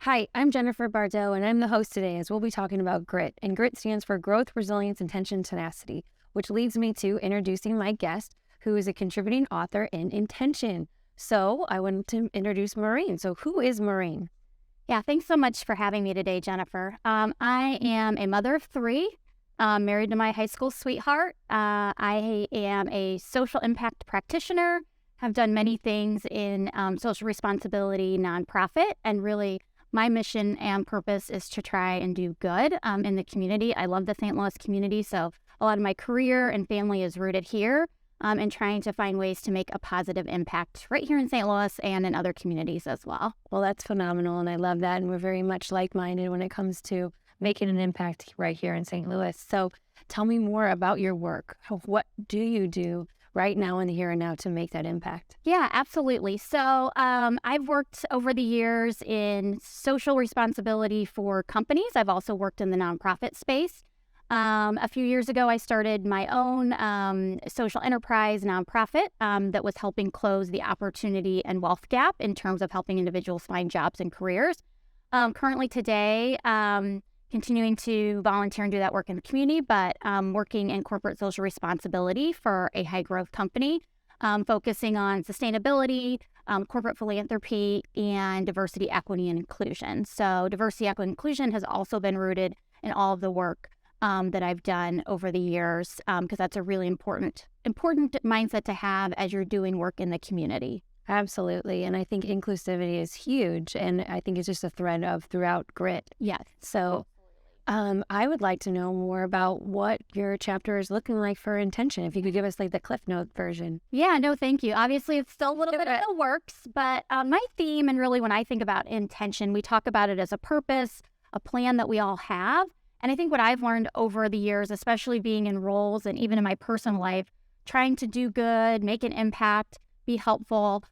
Hi, I'm Jennifer Bardot, and I'm the host today as we'll be talking about GRIT. And GRIT stands for Growth, Resilience, Intention, Tenacity, which leads me to introducing my guest, who is a contributing author in Intention. So I want to introduce Maureen. So who is Maureen? Yeah, thanks so much for having me today, Jennifer. I am a mother of three, married to my high school sweetheart. I am a social impact practitioner, have done many things in social responsibility, nonprofit, and really my mission and purpose is to try and do good in the community. I love the St. Louis community, so a lot of my career and family is rooted here and trying to find ways to make a positive impact right here in St. Louis and in other communities as well. Well, that's phenomenal, and I love that, and we're very much like-minded when it comes to making an impact right here in St. Louis. So tell me more about your work. What do you do right now in the here and now to make that impact? Yeah, absolutely. So I've worked over the years in social responsibility for companies. I've also worked in the nonprofit space. A few years ago, I started my own social enterprise nonprofit that was helping close the opportunity and wealth gap in terms of helping individuals find jobs and careers. Currently today, continuing to volunteer and do that work in the community, but working in corporate social responsibility for a high growth company, focusing on sustainability, corporate philanthropy, and diversity, equity, and inclusion. So diversity, equity, and inclusion has also been rooted in all of the work that I've done over the years, because that's a really important mindset to have as you're doing work in the community. Absolutely. And I think inclusivity is huge. And I think it's just a thread of throughout GRIT. Yes. So I would like to know more about what your chapter is looking like for Intention. If you could give us like the Cliff Note version. Yeah, no, thank you. Obviously, it's still a little bit in the works, but my theme, and really when I think about intention, we talk about it as a purpose, a plan that we all have. And I think what I've learned over the years, especially being in roles and even in my personal life, trying to do good, make an impact, be helpful,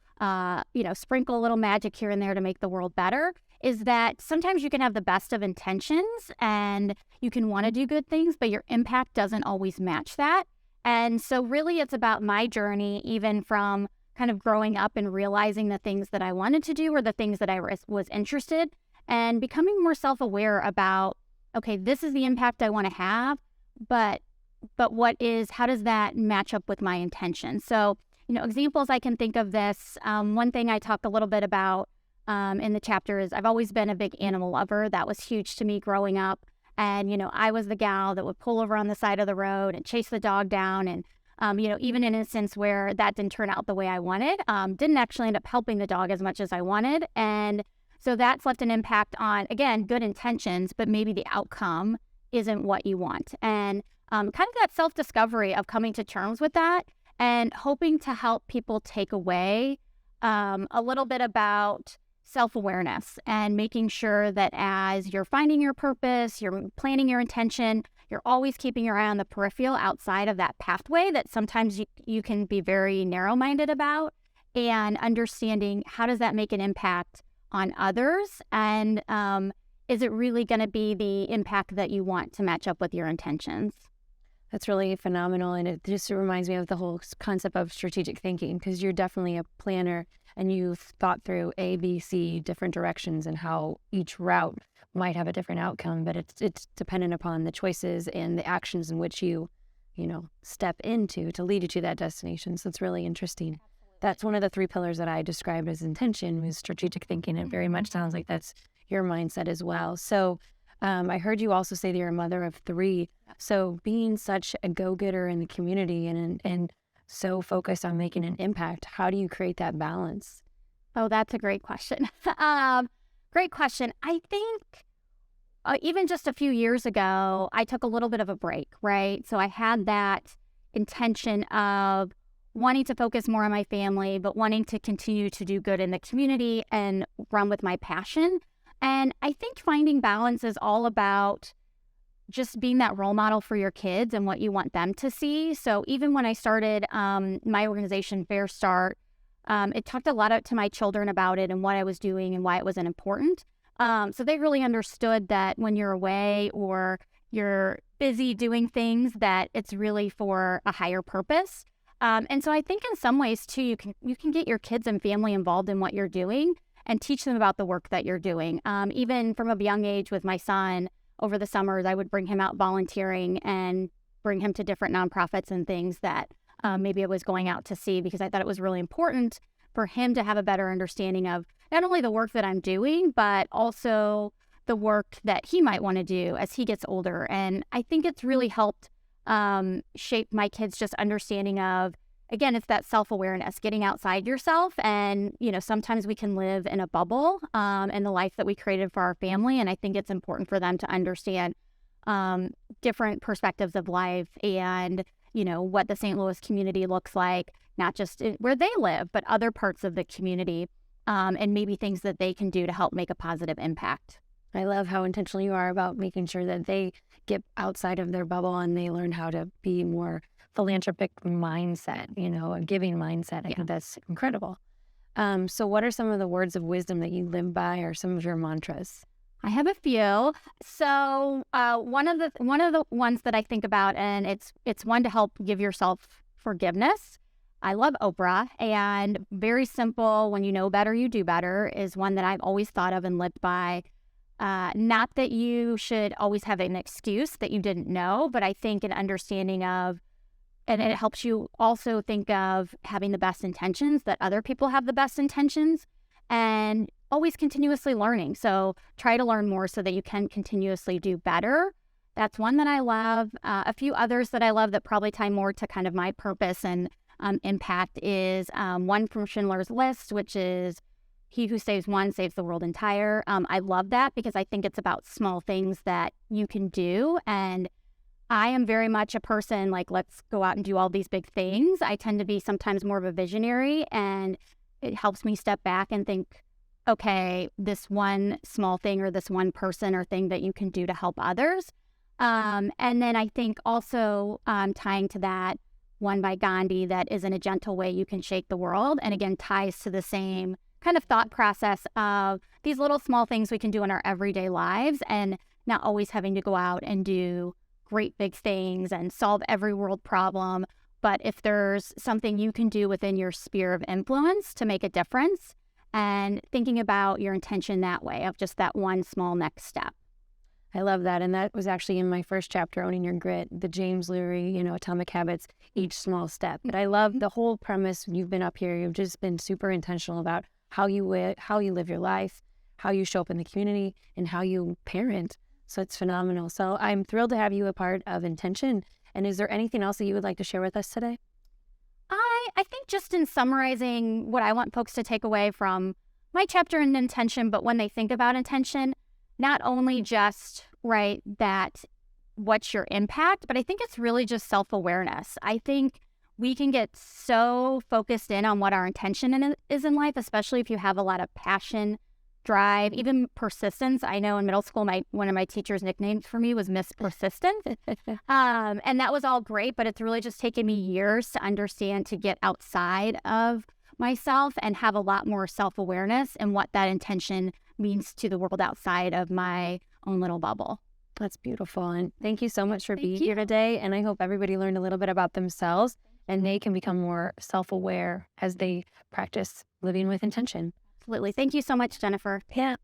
sprinkle a little magic here and there to make the world better, is that sometimes you can have the best of intentions and you can want to do good things, but your impact doesn't always match that. And so really it's about my journey, even from kind of growing up and realizing the things that I wanted to do or the things that I was interested, and becoming more self-aware about, okay, this is the impact I want to have, but how does that match up with my intention? So, examples I can think of this, one thing I talk a little bit about in the chapter is I've always been a big animal lover. That was huge to me growing up. And, I was the gal that would pull over on the side of the road and chase the dog down. And, even in an instance where that didn't turn out the way I wanted, didn't actually end up helping the dog as much as I wanted. And so that's left an impact on, again, good intentions, but maybe the outcome isn't what you want. And kind of that self-discovery of coming to terms with that and hoping to help people take away a little bit about self-awareness and making sure that as you're finding your purpose, you're planning your intention, you're always keeping your eye on the peripheral outside of that pathway that sometimes you can be very narrow-minded about, and understanding how does that make an impact on others, and is it really going to be the impact that you want to match up with your intentions? That's really phenomenal. And it just reminds me of the whole concept of strategic thinking, because you're definitely a planner and you've thought through A, B, C, different directions and how each route might have a different outcome, but it's dependent upon the choices and the actions in which you step into to lead you to that destination. So it's really interesting. That's one of the three pillars that I described as intention, was strategic thinking. It very much sounds like that's your mindset as well. So I heard you also say that you're a mother of three. So being such a go-getter in the community and so focused on making an impact, how do you create that balance? Oh, that's a great question. Great question. I think even just a few years ago, I took a little bit of a break, right? So I had that intention of wanting to focus more on my family, but wanting to continue to do good in the community and run with my passion. And I think finding balance is all about just being that role model for your kids and what you want them to see. So even when I started my organization, Fair Start, it talked a lot to my children about it and what I was doing and why it wasn't important. So they really understood that when you're away or you're busy doing things, that it's really for a higher purpose. And so I think in some ways too, you can get your kids and family involved in what you're doing and teach them about the work that you're doing. Even from a young age with my son, over the summers, I would bring him out volunteering and bring him to different nonprofits and things that maybe I was going out to see, because I thought it was really important for him to have a better understanding of not only the work that I'm doing, but also the work that he might want to do as he gets older. And I think it's really helped shape my kids' just understanding of, again, it's that self-awareness, getting outside yourself. And, sometimes we can live in a bubble in the life that we created for our family. And I think it's important for them to understand different perspectives of life and, what the St. Louis community looks like, not just where they live, but other parts of the community, and maybe things that they can do to help make a positive impact. I love how intentional you are about making sure that they get outside of their bubble and they learn how to be more philanthropic mindset, a giving mindset. I think that's incredible. So what are some of the words of wisdom that you live by, or some of your mantras? I have a few. So one of the ones that I think about, and it's one to help give yourself forgiveness. I love Oprah, and very simple, when you know better, you do better, is one that I've always thought of and lived by. Not that you should always have an excuse that you didn't know, but I think an understanding of, and it helps you also think of having the best intentions, that other people have the best intentions, and always continuously learning. So try to learn more so that you can continuously do better. That's one that I love. A few others that I love that probably tie more to kind of my purpose and impact is one from Schindler's List, which is, he who saves one saves the world entire. I love that because I think it's about small things that you can do. And I am very much a person like, let's go out and do all these big things. I tend to be sometimes more of a visionary, and it helps me step back and think, okay, this one small thing or this one person or thing that you can do to help others. And then I think also tying to that, one by Gandhi, that is in a gentle way you can shake the world. And again, ties to the same kind of thought process of these little small things we can do in our everyday lives, and not always having to go out and do great big things and solve every world problem. But if there's something you can do within your sphere of influence to make a difference, and thinking about your intention that way, of just that one small next step. I love that. And that was actually in my first chapter, Owning Your Grit, the James Leary, Atomic Habits, each small step. But I love the whole premise. You've been up here. You've just been super intentional about how you live your life, how you show up in the community, and how you parent. So it's phenomenal. So I'm thrilled to have you a part of Intention. And is there anything else that you would like to share with us today? I think just in summarizing what I want folks to take away from my chapter in Intention, but when they think about intention, not only just, right, that what's your impact, but I think it's really just self-awareness. I think we can get so focused in on what our intention is in life, especially if you have a lot of passion, drive, even persistence. I know in middle school, one of my teachers' nicknames for me was Miss Persistent. And that was all great, but it's really just taken me years to understand, to get outside of myself and have a lot more self-awareness and what that intention means to the world outside of my own little bubble. That's beautiful. And thank you so much for being here today. And I hope everybody learned a little bit about themselves, and they can become more self-aware as they practice living with intention. Absolutely. Thank you so much, Jennifer. Yeah.